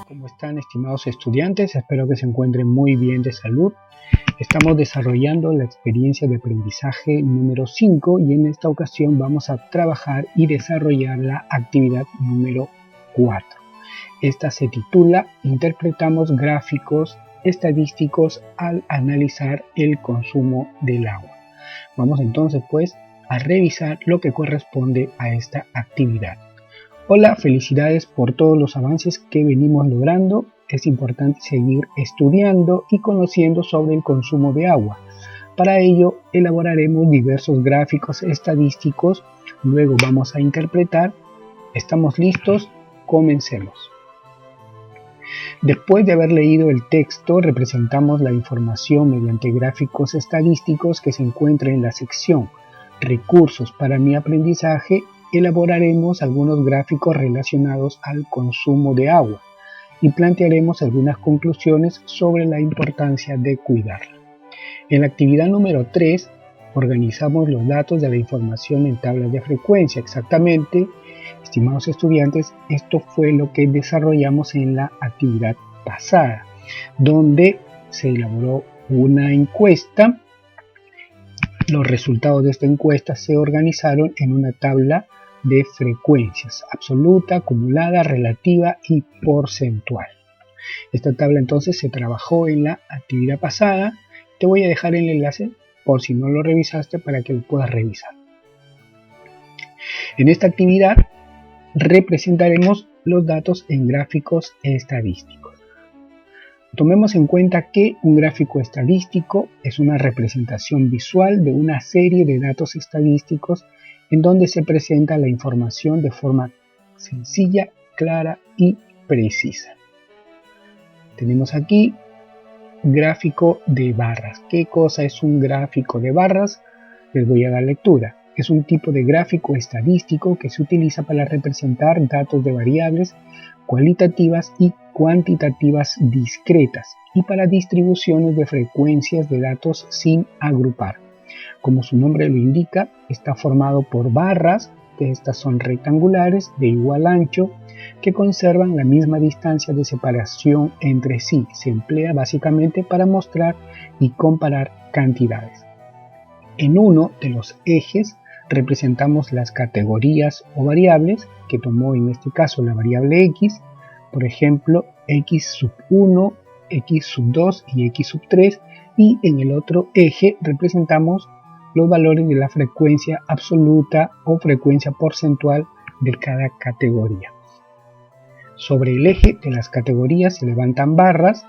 ¿Cómo están, estimados estudiantes? Espero que se encuentren muy bien de salud. Estamos desarrollando la experiencia de aprendizaje número 5 y en esta ocasión vamos a trabajar y desarrollar la actividad número 4. Esta se titula Interpretamos gráficos estadísticos al analizar el consumo del agua. Vamos entonces pues a revisar lo que corresponde a esta actividad. Hola, felicidades por todos los avances que venimos logrando. Es importante seguir estudiando y conociendo sobre el consumo de agua. Para ello, elaboraremos diversos gráficos estadísticos. Luego vamos a interpretar. ¿Estamos listos? Comencemos. Después de haber leído el texto, representamos la información mediante gráficos estadísticos que se encuentra en la sección Recursos para mi aprendizaje. Elaboraremos algunos gráficos relacionados al consumo de agua y plantearemos algunas conclusiones sobre la importancia de cuidarla. En la actividad número 3, organizamos los datos de la información en tablas de frecuencia. Exactamente, estimados estudiantes, esto fue lo que desarrollamos en la actividad pasada, donde se elaboró una encuesta. Los resultados de esta encuesta se organizaron en una tabla de frecuencias: absoluta, acumulada, relativa y porcentual. Esta tabla entonces se trabajó en la actividad pasada. Te voy a dejar el enlace por si no lo revisaste para que lo puedas revisar. En esta actividad representaremos los datos en gráficos estadísticos. Tomemos en cuenta que un gráfico estadístico es una representación visual de una serie de datos estadísticos en donde se presenta la información de forma sencilla, clara y precisa. Tenemos aquí gráfico de barras. ¿Qué cosa es un gráfico de barras? Les voy a dar lectura. Es un tipo de gráfico estadístico que se utiliza para representar datos de variables cualitativas y cuantitativas discretas y para distribuciones de frecuencias de datos sin agrupar. Como su nombre lo indica, está formado por barras, que estas son rectangulares de igual ancho, que conservan la misma distancia de separación entre sí. Se emplea básicamente para mostrar y comparar cantidades. En uno de los ejes representamos las categorías o variables que tomó en este caso la variable x, por ejemplo x sub 1, x sub 2 y x sub 3, y en el otro eje representamos los valores de la frecuencia absoluta o frecuencia porcentual de cada categoría. Sobre el eje de las categorías se levantan barras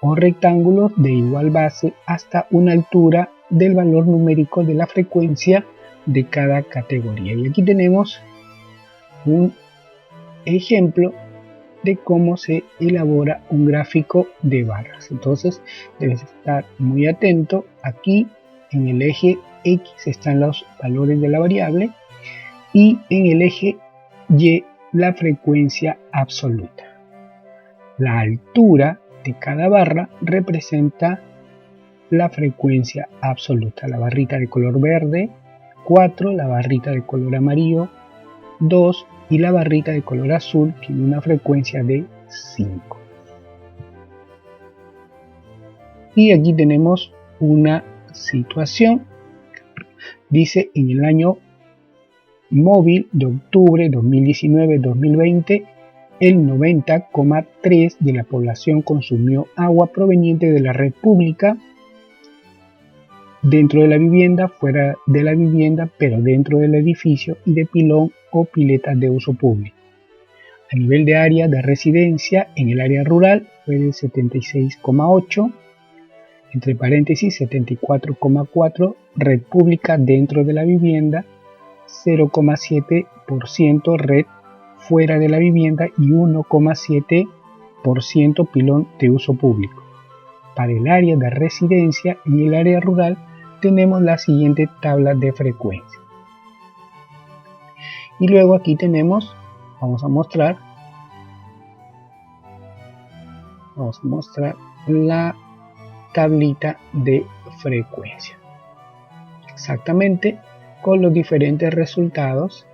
o rectángulos de igual base hasta una altura del valor numérico de la frecuencia de cada categoría. Y aquí tenemos un ejemplo de cómo se elabora un gráfico de barras. Entonces debes estar muy atento. Aquí en el eje X están los valores de la variable y en el eje Y la frecuencia absoluta. La altura de cada barra representa la frecuencia absoluta. La barrita de color verde 4, la barrita de color amarillo 2 y la barrita de color azul tiene una frecuencia de 5. Y aquí tenemos una situación. Dice: en el año móvil de octubre 2019-2020, el 90,3% de la población consumió agua proveniente de la red pública, dentro de la vivienda, fuera de la vivienda, pero dentro del edificio, y de pilón o piletas de uso público. A nivel de área de residencia, en el área rural fue de 76,8%, entre paréntesis 74,4%, red pública dentro de la vivienda, 0,7% red fuera de la vivienda y 1,7% pilón de uso público. Para el área de residencia en el área rural tenemos la siguiente tabla de frecuencia. Y luego aquí tenemos, vamos a mostrar la tablita de frecuencia. Exactamente con los diferentes resultados,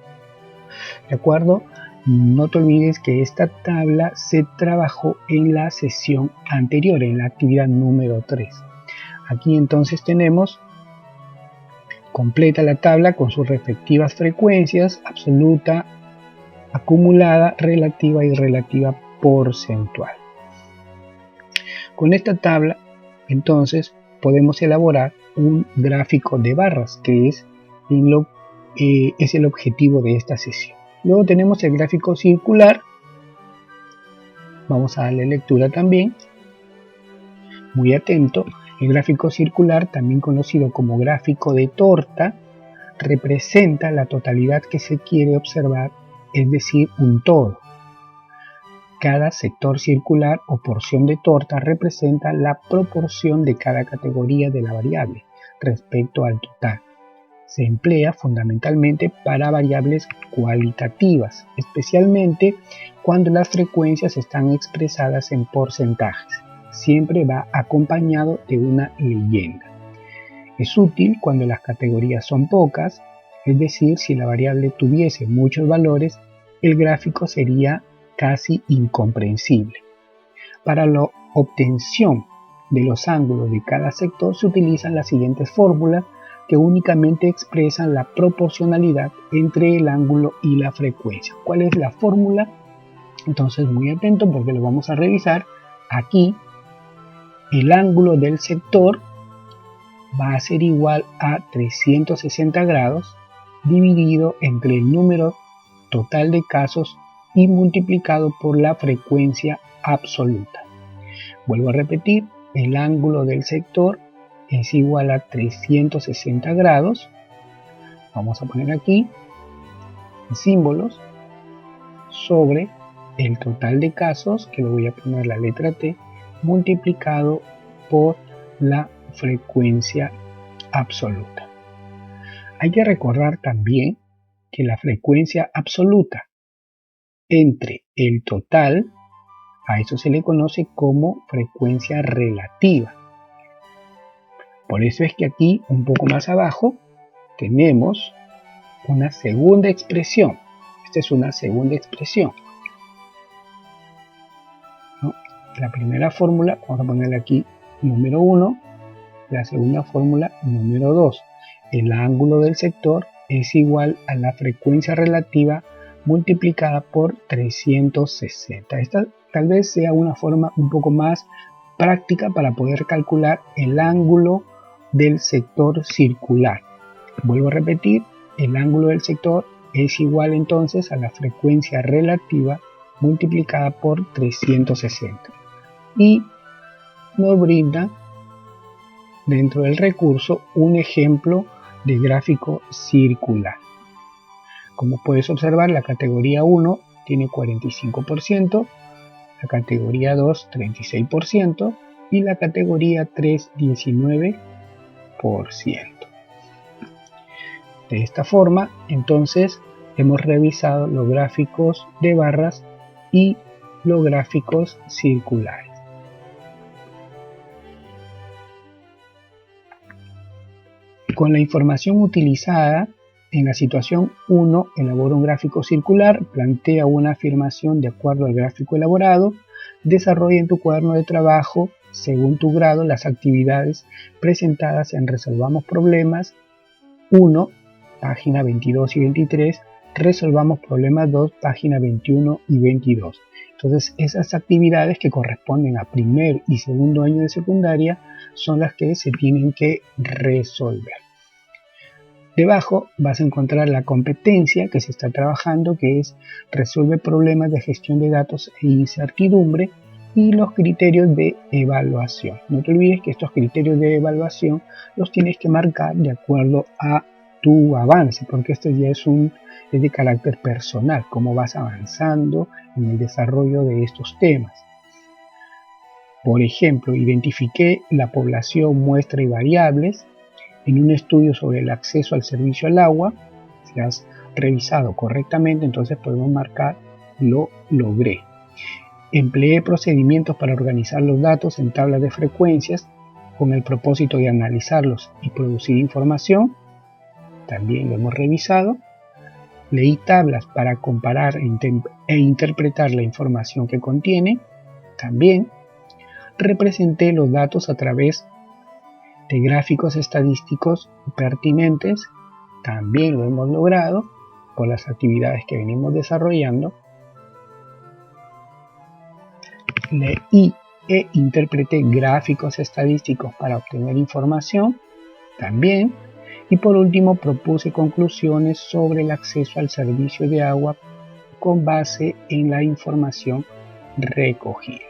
¿de acuerdo? No te olvides que esta tabla se trabajó en la sesión anterior, en la actividad número 3. Aquí entonces tenemos completa la tabla con sus respectivas frecuencias: absoluta, acumulada, relativa y relativa porcentual. Con esta tabla entonces podemos elaborar un gráfico de barras, que es el objetivo de esta sesión. Luego tenemos el gráfico circular. Vamos a darle lectura también. Muy atento. El gráfico circular, también conocido como gráfico de torta, representa la totalidad que se quiere observar, es decir, un todo. Cada sector circular o porción de torta representa la proporción de cada categoría de la variable respecto al total. Se emplea fundamentalmente para variables cualitativas, especialmente cuando las frecuencias están expresadas en porcentajes. Siempre va acompañado de una leyenda. Es útil cuando las categorías son pocas, es decir, si la variable tuviese muchos valores, el gráfico sería casi incomprensible. Para la obtención de los ángulos de cada sector se utilizan las siguientes fórmulas, que únicamente expresan la proporcionalidad entre el ángulo y la frecuencia. ¿Cuál es la fórmula? Entonces, muy atento porque lo vamos a revisar. Aquí el ángulo del sector va a ser igual a 360 grados dividido entre el número total de casos y multiplicado por la frecuencia absoluta. Vuelvo a repetir, el ángulo del sector es igual a 360 grados. Vamos a poner aquí símbolos sobre el total de casos, que le voy a poner la letra T, multiplicado por la frecuencia absoluta. Hay que recordar también que la frecuencia absoluta entre el total, a eso se le conoce como frecuencia relativa. Por eso es que aquí, un poco más abajo, tenemos una segunda expresión. Esta es una segunda expresión, ¿no? La primera fórmula, vamos a ponerle aquí número 1, la segunda fórmula número 2. El ángulo del sector es igual a la frecuencia relativa multiplicada por 360. Esta tal vez sea una forma un poco más práctica para poder calcular el ángulo del sector circular. Vuelvo a repetir, el ángulo del sector es igual entonces a la frecuencia relativa multiplicada por 360. Y nos brinda dentro del recurso un ejemplo de gráfico circular. Como puedes observar, la categoría 1 tiene 45%, la categoría 2 36% y la categoría 3 19%. De esta forma, entonces, hemos revisado los gráficos de barras y los gráficos circulares. Con la información utilizada en la situación 1, elabora un gráfico circular, plantea una afirmación de acuerdo al gráfico elaborado, desarrolla en tu cuaderno de trabajo, según tu grado, las actividades presentadas en Resolvamos Problemas 1, página 22 y 23, Resolvamos Problemas 2, página 21 y 22. Entonces, esas actividades que corresponden a primer y segundo año de secundaria son las que se tienen que resolver. Debajo vas a encontrar la competencia que se está trabajando, que es resuelve problemas de gestión de datos e incertidumbre, y los criterios de evaluación. No te olvides que estos criterios de evaluación los tienes que marcar de acuerdo a tu avance, porque esto ya es de carácter personal, cómo vas avanzando en el desarrollo de estos temas. Por ejemplo, identifiqué la población, muestra y variables en un estudio sobre el acceso al servicio al agua. Si has revisado correctamente, entonces podemos marcar lo logré. Empleé procedimientos para organizar los datos en tablas de frecuencias con el propósito de analizarlos y producir información. También lo hemos revisado. Leí tablas para comparar e interpretar la información que contiene. También representé los datos a través de gráficos estadísticos pertinentes. También lo hemos logrado por las actividades que venimos desarrollando. Leí e interpreté gráficos estadísticos para obtener información. También. Y por último, propuse conclusiones sobre el acceso al servicio de agua con base en la información recogida.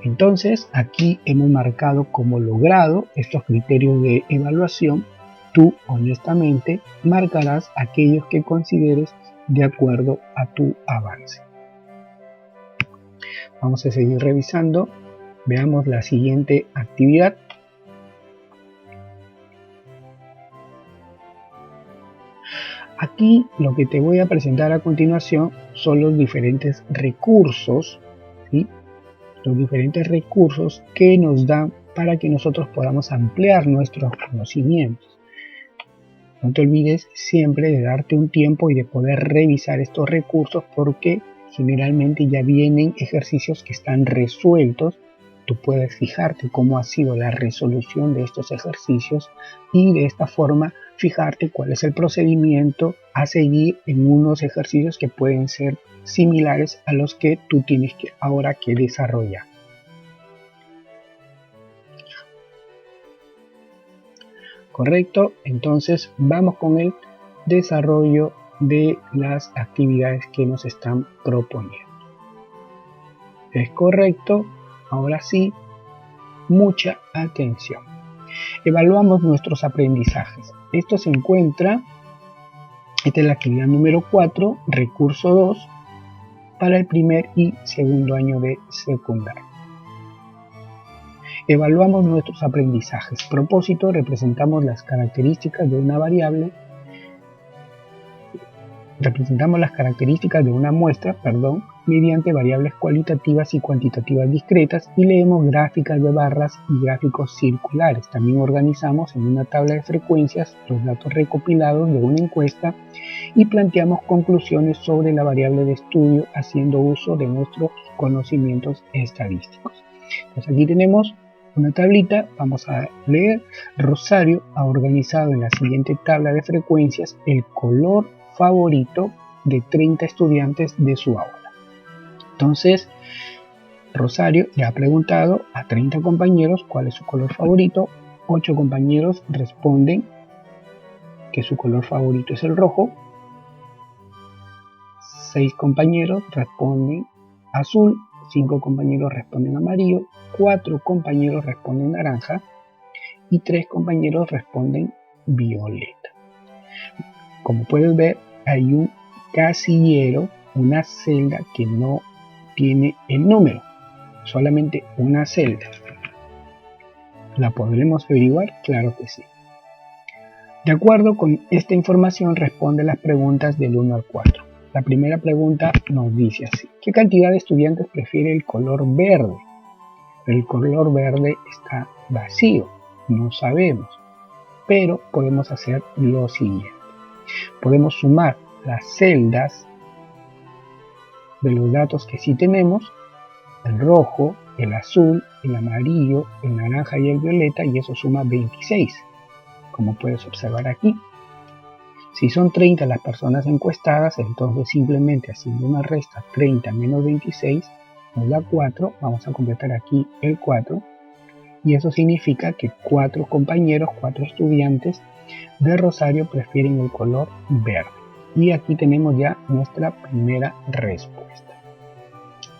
Entonces, aquí hemos marcado como logrado estos criterios de evaluación. Tú, honestamente, marcarás aquellos que consideres de acuerdo a tu avance. Vamos a seguir revisando. Veamos la siguiente actividad. Aquí lo que te voy a presentar a continuación son los diferentes recursos, ¿sí? Los diferentes recursos que nos dan para que nosotros podamos ampliar nuestros conocimientos. No te olvides siempre de darte un tiempo y de poder revisar estos recursos, porque generalmente ya vienen ejercicios que están resueltos. Tú puedes fijarte cómo ha sido la resolución de estos ejercicios y de esta forma fijarte cuál es el procedimiento a seguir en unos ejercicios que pueden ser similares a los que tú tienes ahora que desarrollar. ¿Correcto? Entonces vamos con el desarrollo de las actividades que nos están proponiendo. ¿Es correcto? Ahora sí, mucha atención. Evaluamos nuestros aprendizajes. Esto se encuentra, esta es la actividad número 4, recurso 2, para el primer y segundo año de secundaria. Evaluamos nuestros aprendizajes. Propósito: representamos las características de una variable. Representamos las características de una muestra, mediante variables cualitativas y cuantitativas discretas, y leemos gráficas de barras y gráficos circulares. También organizamos en una tabla de frecuencias los datos recopilados de una encuesta y planteamos conclusiones sobre la variable de estudio haciendo uso de nuestros conocimientos estadísticos. Entonces aquí tenemos una tablita. Vamos a leer. Rosario ha organizado en la siguiente tabla de frecuencias el color favorito de 30 estudiantes de su aula. Entonces, Rosario le ha preguntado a 30 compañeros cuál es su color favorito. 8 compañeros responden que su color favorito es el rojo. 6 compañeros responden azul. 5 compañeros responden amarillo. 4 compañeros responden naranja. Y 3 compañeros responden violeta. Como puedes ver, hay un casillero, una celda que no tiene el número, solamente una celda. ¿La podremos averiguar? Claro que sí. De acuerdo con esta información, responde las preguntas del 1 al 4. La primera pregunta nos dice así: ¿qué cantidad de estudiantes prefiere el color verde? El color verde está vacío, no sabemos, pero podemos hacer lo siguiente. Podemos sumar las celdas de los datos que sí tenemos, el rojo, el azul, el amarillo, el naranja y el violeta, y eso suma 26, como puedes observar aquí. Si son 30 las personas encuestadas, entonces simplemente haciendo una resta, 30 menos 26 nos da 4, vamos a completar aquí el 4, y eso significa que 4 compañeros, 4 estudiantes de Rosario prefieren el color verde. Y aquí tenemos ya nuestra primera respuesta.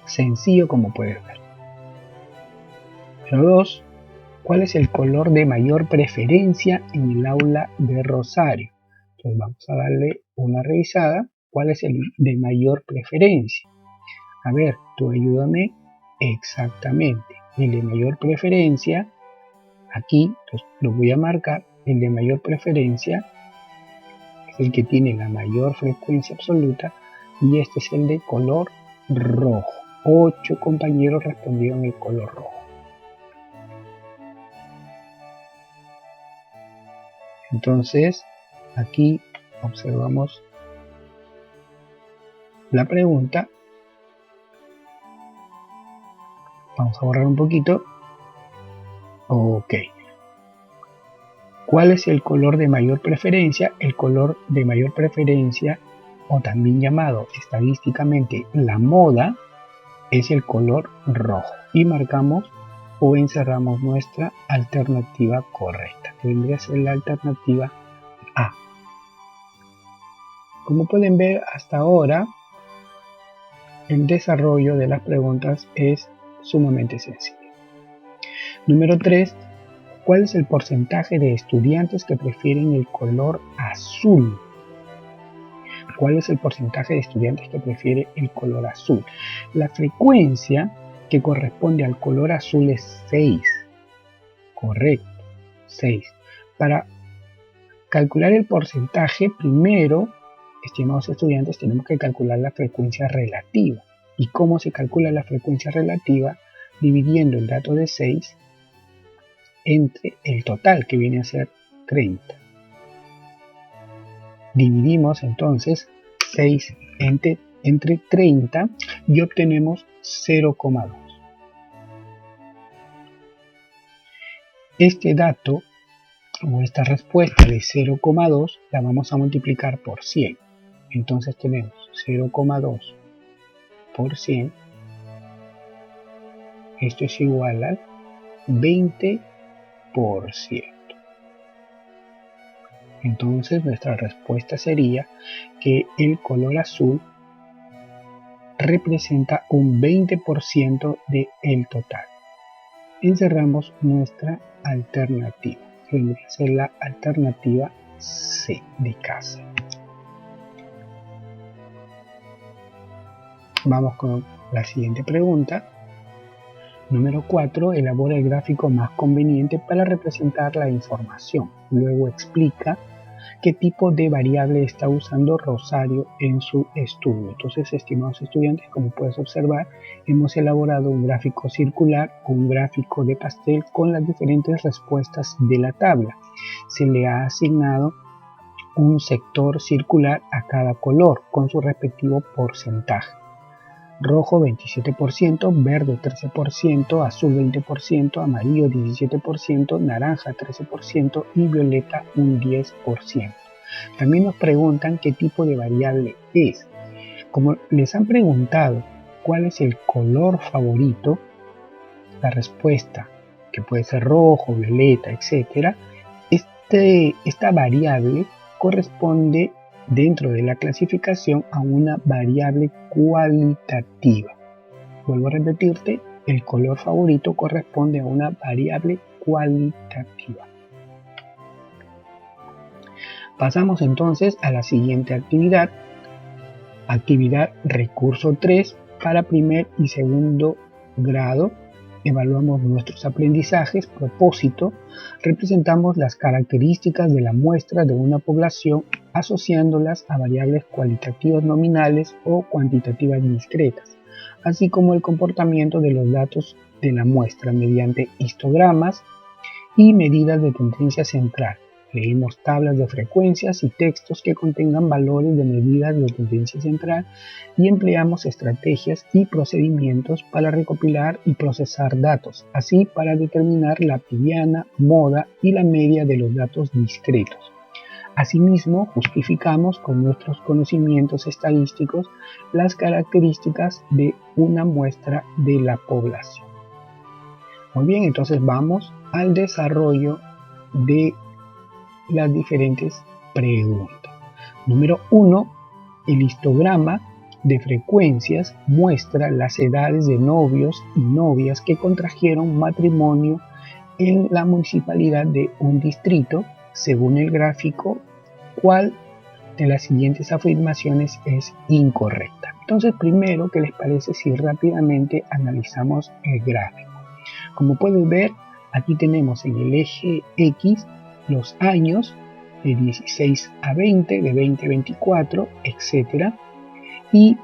Sencillo, como puedes ver. Número 2. ¿Cuál es el color de mayor preferencia en el aula de Rosario? Entonces vamos a darle una revisada. ¿Cuál es el de mayor preferencia? A ver, tú ayúdame. Exactamente. El de mayor preferencia, aquí lo voy a marcar. El de mayor preferencia es el que tiene la mayor frecuencia absoluta, y este es el de color rojo. 8 compañeros respondieron el color rojo. Entonces, aquí observamos la pregunta. Vamos a borrar un poquito. Ok. ¿Cuál es el color de mayor preferencia? El color de mayor preferencia, o también llamado estadísticamente la moda, es el color rojo. Y marcamos o encerramos nuestra alternativa correcta, que vendría a ser la alternativa A. Como pueden ver, hasta ahora el desarrollo de las preguntas es sumamente sencillo. Número 3. ¿Cuál es el porcentaje de estudiantes que prefieren el color azul? ¿Cuál es el porcentaje de estudiantes que prefiere el color azul? La frecuencia que corresponde al color azul es 6. Correcto, 6. Para calcular el porcentaje, primero, estimados estudiantes, tenemos que calcular la frecuencia relativa. ¿Y cómo se calcula la frecuencia relativa? Dividiendo el dato de 6 entre el total, que viene a ser 30. Dividimos entonces 6 entre 30 y obtenemos 0,2. Este dato o esta respuesta de 0,2 la vamos a multiplicar por 100. Entonces tenemos 0,2 por 100. Esto es igual al 20%. Entonces nuestra respuesta sería que el color azul representa un 20% del total. Encerramos nuestra alternativa, que vendría a ser la alternativa C de casa. Vamos con la siguiente pregunta. Número 4. Elabora el gráfico más conveniente para representar la información. Luego explica qué tipo de variable está usando Rosario en su estudio. Entonces, estimados estudiantes, como puedes observar, hemos elaborado un gráfico circular o un gráfico de pastel con las diferentes respuestas de la tabla. Se le ha asignado un sector circular a cada color con su respectivo porcentaje. Rojo 27%, verde 13%, azul 20%, amarillo 17%, naranja 13% y violeta un 10%. También nos preguntan qué tipo de variable es. Como les han preguntado cuál es el color favorito, la respuesta, que puede ser rojo, violeta, etc., esta variable corresponde dentro de la clasificación a una variable cualitativa. Vuelvo a repetirte, el color favorito corresponde a una variable cualitativa. Pasamos entonces a la siguiente actividad. Actividad recurso 3 para primer y segundo grado. Evaluamos nuestros aprendizajes. Propósito: representamos las características de la muestra de una población asociándolas a variables cualitativas nominales o cuantitativas discretas, así como el comportamiento de los datos de la muestra mediante histogramas y medidas de tendencia central. Leímos tablas de frecuencias y textos que contengan valores de medidas de tendencia central y empleamos estrategias y procedimientos para recopilar y procesar datos, así para determinar la mediana, moda y la media de los datos discretos. Asimismo, justificamos con nuestros conocimientos estadísticos las características de una muestra de la población. Muy bien, entonces vamos al desarrollo de las diferentes preguntas. Número 1. El histograma de frecuencias muestra las edades de novios y novias que contrajeron matrimonio en la municipalidad de un distrito. Según el gráfico, ¿cuál de las siguientes afirmaciones es incorrecta? Entonces, primero, ¿qué les parece si rápidamente analizamos el gráfico? Como pueden ver, aquí tenemos en el eje X los años de 16 a 20, de 20 a 24, etc. Y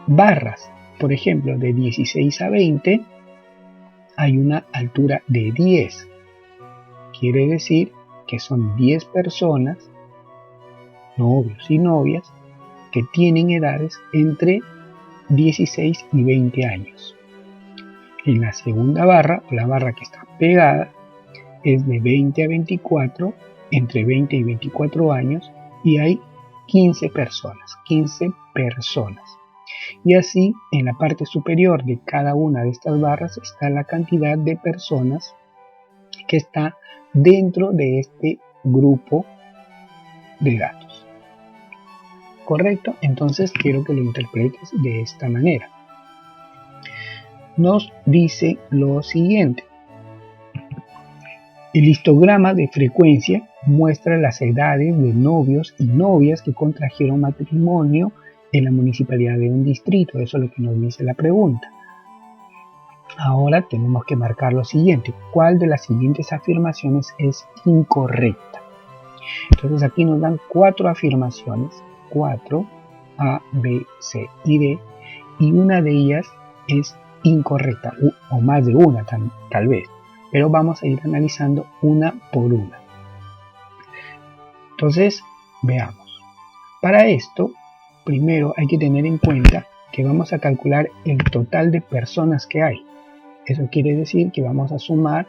barras, por ejemplo, de 16 a 20 hay una altura de 10. Quiere decir que son 10 personas, novios y novias, que tienen edades entre 16 y 20 años. En la segunda barra, o la barra que está pegada, es de 20 a 24, entre 20 y 24 años, y hay 15 personas. Y así, en la parte superior de cada una de estas barras está la cantidad de personas que está dentro de este grupo de datos. ¿Correcto? Entonces quiero que lo interpretes de esta manera. Nos dice lo siguiente. El histograma de frecuencia muestra las edades de novios y novias que contrajeron matrimonio en la municipalidad de un distrito. Eso es lo que nos dice la pregunta. Ahora tenemos que marcar lo siguiente. ¿Cuál de las siguientes afirmaciones es incorrecta? Entonces aquí nos dan 4 afirmaciones. 4, A, B, C y D. Y una de ellas es incorrecta. O más de una tal vez. Pero vamos a ir analizando una por una. Entonces, veamos. Para esto, primero hay que tener en cuenta que vamos a calcular el total de personas que hay. Eso quiere decir que vamos a sumar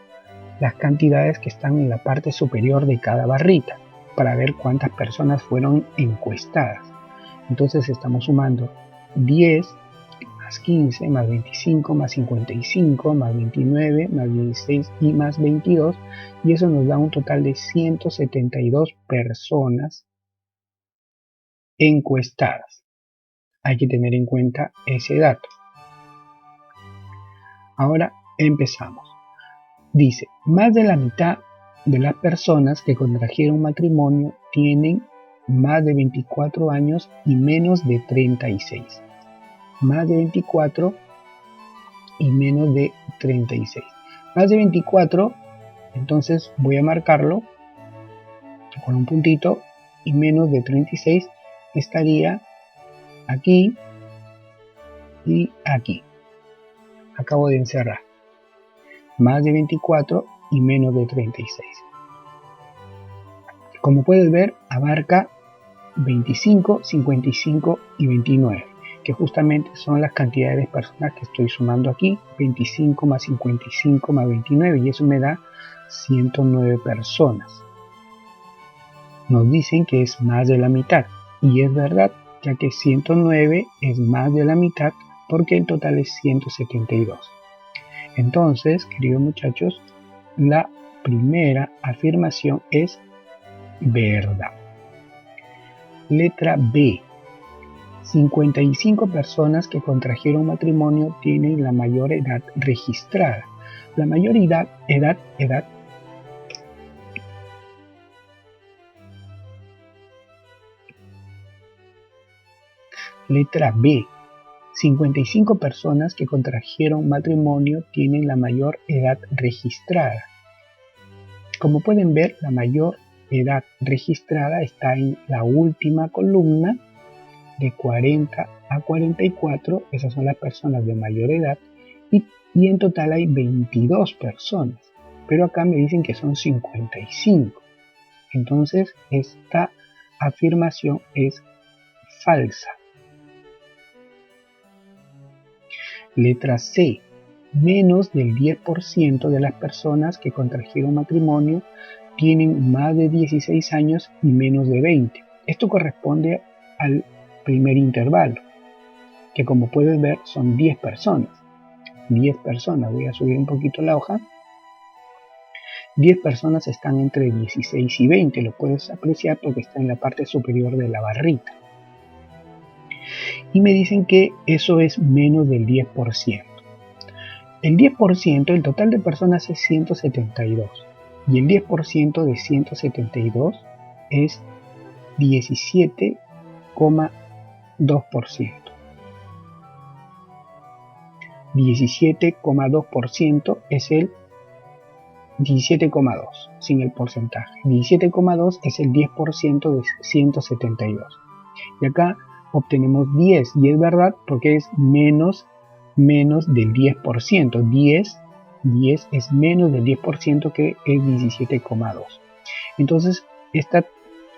las cantidades que están en la parte superior de cada barrita para ver cuántas personas fueron encuestadas. Entonces estamos sumando 10 más 15, más 25, más 55, más 29, más 16 y más 22, y eso nos da un total de 172 personas encuestadas. Hay que tener en cuenta ese dato. Ahora empezamos. Dice, más de la mitad de las personas que contrajeron matrimonio tienen más de 24 años y menos de 36. Más de 24 y menos de 36. Más de 24, entonces voy a marcarlo con un puntito, y menos de 36 estaría aquí y aquí. Acabo de encerrar. Más de 24 y menos de 36. Como puedes ver, abarca 25, 55 y 29. Que justamente son las cantidades de personas que estoy sumando aquí, 25 más 55 más 29, y eso me da 109 personas. Nos dicen que es más de la mitad, y es verdad, ya que 109 es más de la mitad porque el total es 172. Entonces, queridos muchachos, la primera afirmación es verdad. Letra B. 55 personas que contrajeron matrimonio tienen la mayor edad registrada. La mayor edad. Letra B. 55 personas que contrajeron matrimonio tienen la mayor edad registrada. Como pueden ver, la mayor edad registrada está en la última columna, de 40 a 44, esas son las personas de mayor edad, y en total hay 22 personas, pero acá me dicen que son 55. Entonces esta afirmación es falsa. Letra C. Menos del 10% de las personas que contrajeron matrimonio tienen más de 16 años y menos de 20. Esto corresponde al primer intervalo, que como puedes ver son 10 personas. 10 personas, voy a subir un poquito la hoja. 10 personas están entre 16 y 20, lo puedes apreciar porque está en la parte superior de la barrita. Y me dicen que eso es menos del 10%. El 10%, el total de personas es 172. Y el 10% de 172 es 17,2%. 17,2% es el 17,2 sin el porcentaje. 17,2 es el 10% de 172. Y acá obtenemos 10, y es verdad porque es menos del 10%. 10 es menos del 10%, que es 17,2. Entonces esta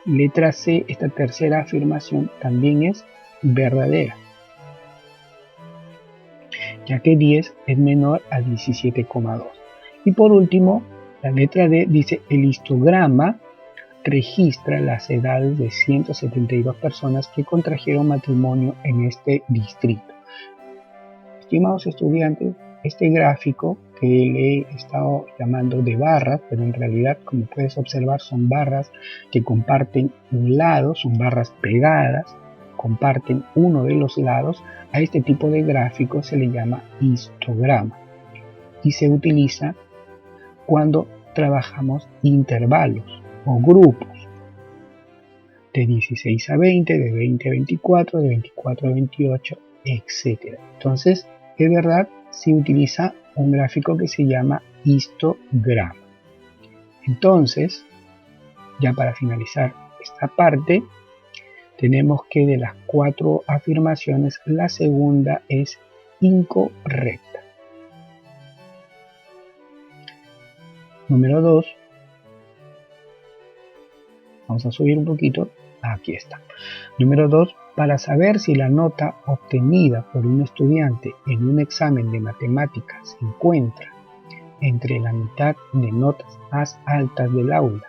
Letra C, esta tercera afirmación también es verdadera, ya que 10 es menor a 17,2. Y por último, la letra D dice: el histograma registra las edades de 172 personas que contrajeron matrimonio en este distrito. Estimados estudiantes, este gráfico que le he estado llamando de barras, pero en realidad, como puedes observar, son barras que comparten un lado, son barras pegadas, comparten uno de los lados. A este tipo de gráfico se le llama histograma y se utiliza cuando trabajamos intervalos o grupos de 16 a 20, de 20 a 24, de 24 a 28, etc. Entonces, es verdad, se utiliza un gráfico que se llama histograma. Entonces, ya para finalizar esta parte, tenemos que de las 4 afirmaciones, la segunda es incorrecta. Número 2. Vamos a subir un poquito. Aquí está. Número 2. Para saber si la nota obtenida por un estudiante en un examen de matemáticas se encuentra entre la mitad de notas más altas del aula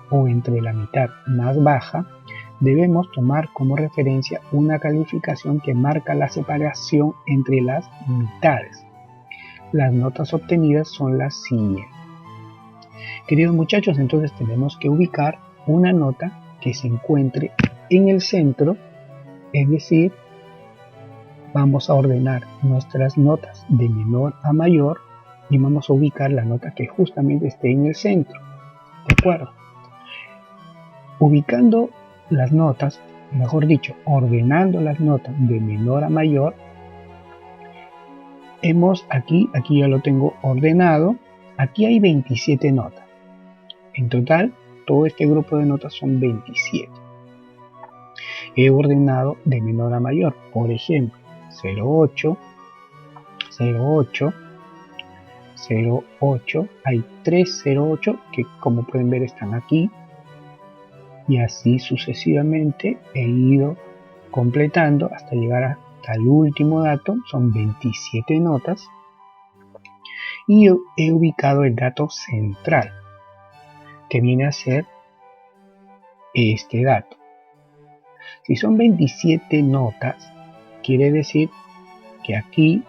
o entre la mitad más baja, debemos tomar como referencia una calificación que marca la separación entre las mitades. Las notas obtenidas son las siguientes. Queridos muchachos, entonces tenemos que ubicar una nota que se encuentre en el centro, es decir, vamos a ordenar nuestras notas de menor a mayor y vamos a ubicar la nota que justamente esté en el centro. ¿De acuerdo? Ubicando las notas, mejor dicho, ordenando las notas de menor a mayor, aquí ya lo tengo ordenado, aquí hay 27 notas. En total, todo este grupo de notas son 27. He ordenado de menor a mayor, por ejemplo, 08, 08, 08, hay 3 08 que, como pueden ver, están aquí, y así sucesivamente he ido completando hasta llegar hasta el último dato. Son 27 notas y he ubicado el dato central, que viene a ser este dato. Si son 27 notas, quiere decir que aquí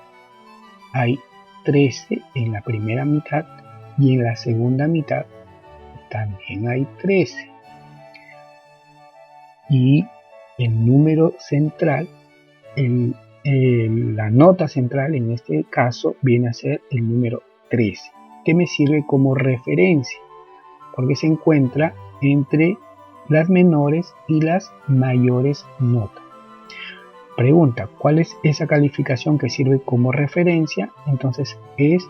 hay 13 en la primera mitad y en la segunda mitad también hay 13. Y el número central, la nota central en este caso viene a ser el número 13, que me sirve como referencia porque se encuentra entre las menores y las mayores notas. Pregunta: ¿cuál es esa calificación que sirve como referencia? Entonces es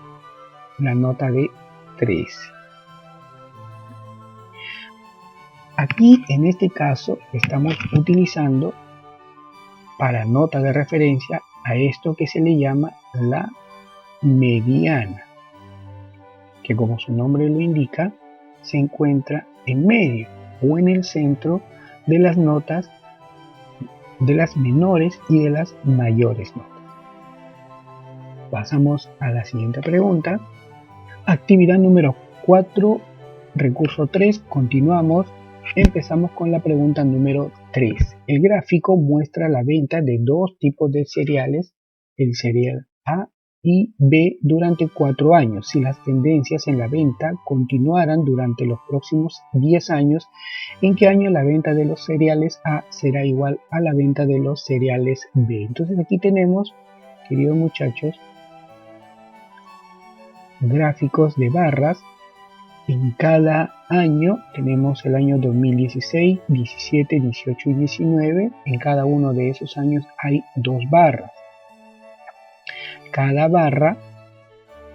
la nota de 13. Aquí en este caso estamos utilizando para nota de referencia a esto que se le llama la mediana, que como su nombre lo indica, se encuentra en medio o en el centro de las notas de las menores y de las mayores notas. Pasamos a la siguiente pregunta. Actividad número 4, recurso 3, continuamos. Empezamos con la pregunta número 3. El gráfico muestra la venta de dos tipos de cereales, el cereal A y B, durante 4 años. Si las tendencias en la venta continuaran durante los próximos 10 años, ¿en qué año la venta de los cereales A será igual a la venta de los cereales B? Entonces aquí tenemos, queridos muchachos, gráficos de barras. En cada año tenemos el año 2016, 17, 18 y 19. En cada uno de esos años hay 2 barras. Cada barra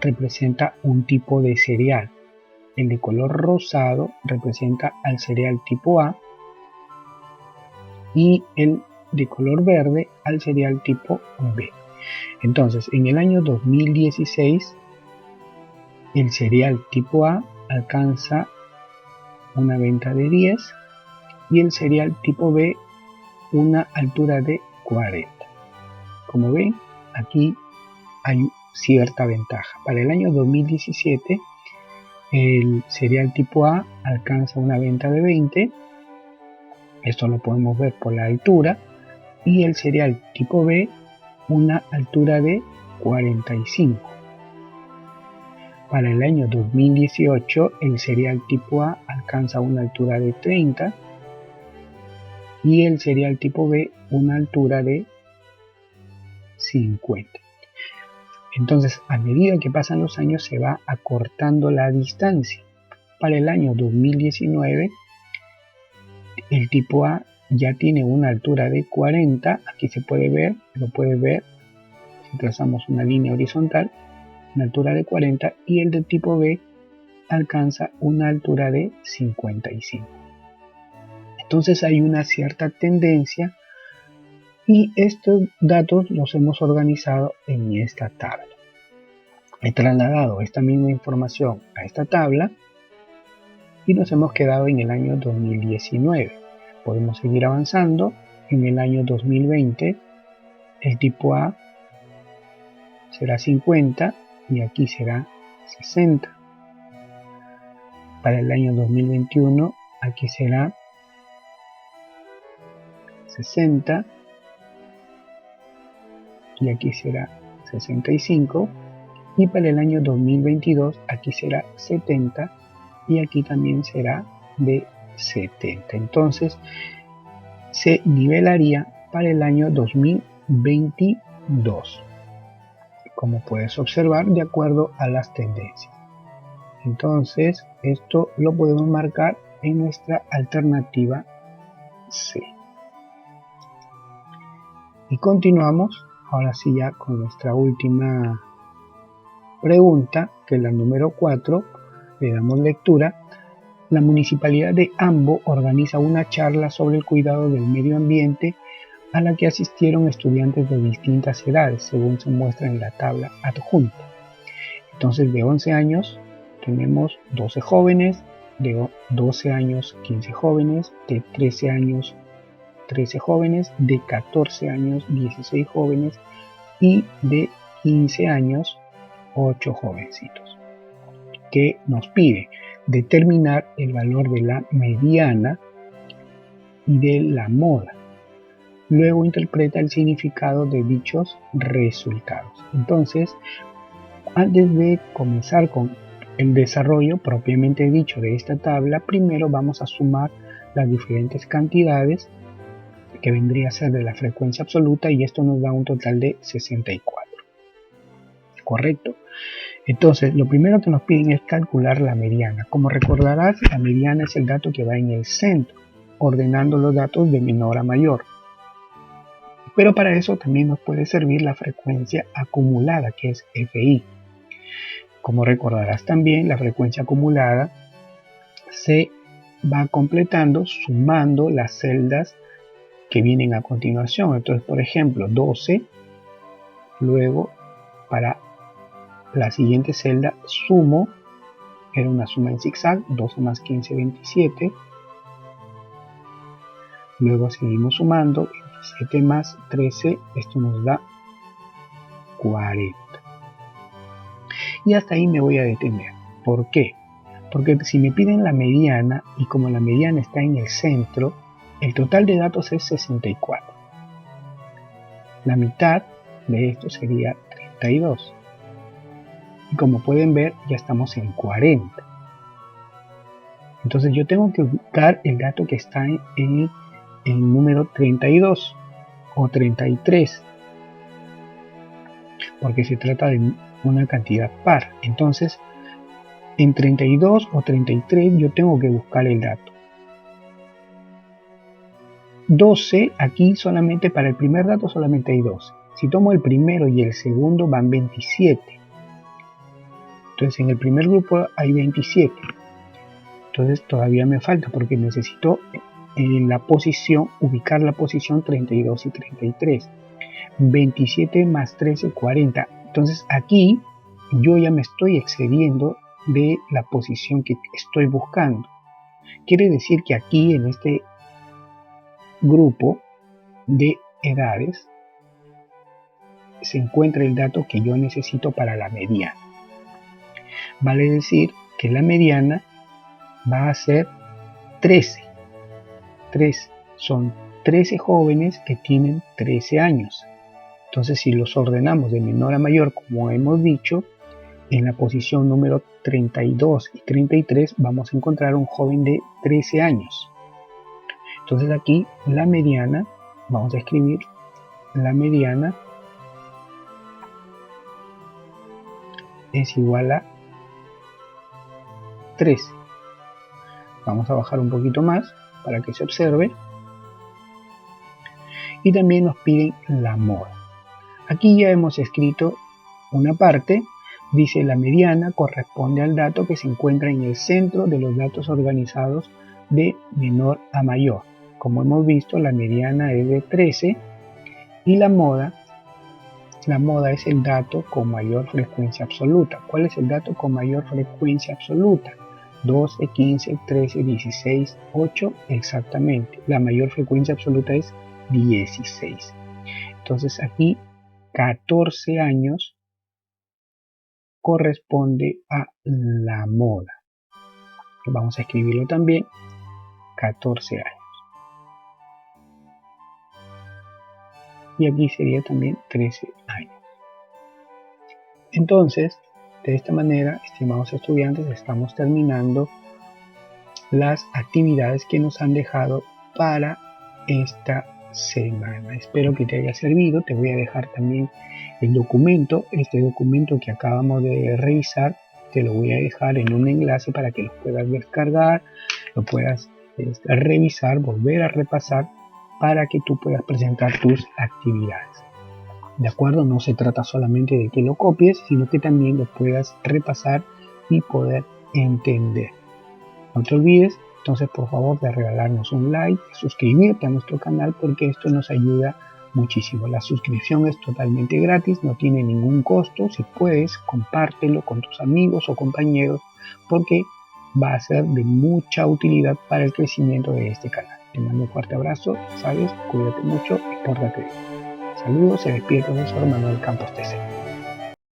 representa un tipo de cereal. El de color rosado representa al cereal tipo A y el de color verde al cereal tipo B. Entonces, en el año 2016, el cereal tipo A alcanza una venta de 10 y el cereal tipo B una altura de 40. Como ven, aquí hay cierta ventaja. Para el año 2017, el cereal tipo A alcanza una venta de 20. Esto lo podemos ver por la altura. Y el cereal tipo B una altura de 45. Para el año 2018, el cereal tipo A alcanza una altura de 30 y el cereal tipo B una altura de 50. Entonces, a medida que pasan los años se va acortando la distancia. Para el año 2019, el tipo A ya tiene una altura de 40. Aquí se puede ver, lo puede ver si trazamos una línea horizontal, una altura de 40, y el del tipo B alcanza una altura de 55. Entonces hay una cierta tendencia y estos datos los hemos organizado en esta tabla. He trasladado esta misma información a esta tabla y nos hemos quedado en el año 2019. Podemos seguir avanzando. En el año 2020 el tipo A será 50 y aquí será 60. Para el año 2021 aquí será 60 y aquí será 65, y para el año 2022 aquí será 70 y aquí también será de 70. Entonces se nivelaría para el año 2022, como puedes observar, de acuerdo a las tendencias. Entonces esto lo podemos marcar en nuestra alternativa C. Y continuamos ahora sí ya con nuestra última pregunta, que es la número 4. Le damos lectura. La Municipalidad de Ambo organiza una charla sobre el cuidado del medio ambiente a la que asistieron estudiantes de distintas edades, según se muestra en la tabla adjunta. Entonces, de 11 años tenemos 12 jóvenes, de 12 años 15 jóvenes, de 13 años 13 jóvenes, de 14 años 16 jóvenes y de 15 años 8 jovencitos, que nos pide determinar el valor de la mediana y de la moda. Luego interpreta el significado de dichos resultados. Entonces, antes de comenzar con el desarrollo propiamente dicho de esta tabla, primero vamos a sumar las diferentes cantidades que vendría a ser de la frecuencia absoluta, y esto nos da un total de 64. ¿Correcto? Entonces, lo primero que nos piden es calcular la mediana. Como recordarás, la mediana es el dato que va en el centro, ordenando los datos de menor a mayor. Pero para eso también nos puede servir la frecuencia acumulada, que es FI. Como recordarás también, la frecuencia acumulada se va completando sumando las celdas que vienen a continuación. Entonces, por ejemplo, 12, luego para la siguiente celda sumo, era una suma en zigzag, 12 más 15, 27. Luego seguimos sumando, 27 más 13, esto nos da 40. Y hasta ahí me voy a detener. ¿Por qué? Porque si me piden la mediana, y como la mediana está en el centro, el total de datos es 64. La mitad de esto sería 32. Y como pueden ver, ya estamos en 40. Entonces yo tengo que buscar el dato que está en el número 32 o 33, porque se trata de una cantidad par. Entonces, en 32 o 33 yo tengo que buscar el dato. 12, aquí solamente para el primer dato solamente hay 12. Si tomo el primero y el segundo van 27. Entonces en el primer grupo hay 27. Entonces todavía me falta porque necesito en la posición, ubicar la posición 32 y 33. 27 más 13, 40. Entonces aquí yo ya me estoy excediendo de la posición que estoy buscando. Quiere decir que aquí en este grupo de edades se encuentra el dato que yo necesito para la mediana. Vale decir que la mediana va a ser 13. Son 13 jóvenes que tienen 13 años. Entonces, si los ordenamos de menor a mayor, como hemos dicho, en la posición número 32 y 33 vamos a encontrar un joven de 13 años. Entonces aquí la mediana, vamos a escribir la mediana es igual a 13. Vamos a bajar un poquito más para que se observe. Y también nos piden la moda. Aquí ya hemos escrito una parte. Dice la mediana corresponde al dato que se encuentra en el centro de los datos organizados de menor a mayor. Como hemos visto, la mediana es de 13 y la moda es el dato con mayor frecuencia absoluta. ¿Cuál es el dato con mayor frecuencia absoluta? 12, 15, 13, 16, 8, exactamente. La mayor frecuencia absoluta es 16. Entonces aquí 14 años corresponde a la moda. Vamos a escribirlo también, 14 años. Y aquí sería también 13 años. Entonces, de esta manera, estimados estudiantes, estamos terminando las actividades que nos han dejado para esta semana. Espero que te haya servido. Te voy a dejar también el documento, este documento que acabamos de revisar, te lo voy a dejar en un enlace para que lo puedas descargar, lo puedas revisar, volver a repasar para que tú puedas presentar tus actividades. ¿De acuerdo? No se trata solamente de que lo copies, sino que también lo puedas repasar y poder entender. No te olvides, entonces, por favor, de regalarnos un like, suscribirte a nuestro canal porque esto nos ayuda muchísimo. La suscripción es totalmente gratis, no tiene ningún costo. Si puedes, compártelo con tus amigos o compañeros porque va a ser de mucha utilidad para el crecimiento de este canal. Te mando un fuerte abrazo, sabes, cuídate mucho y pórtate bien. Saludos, se despide el profesor Manuel Campos TC.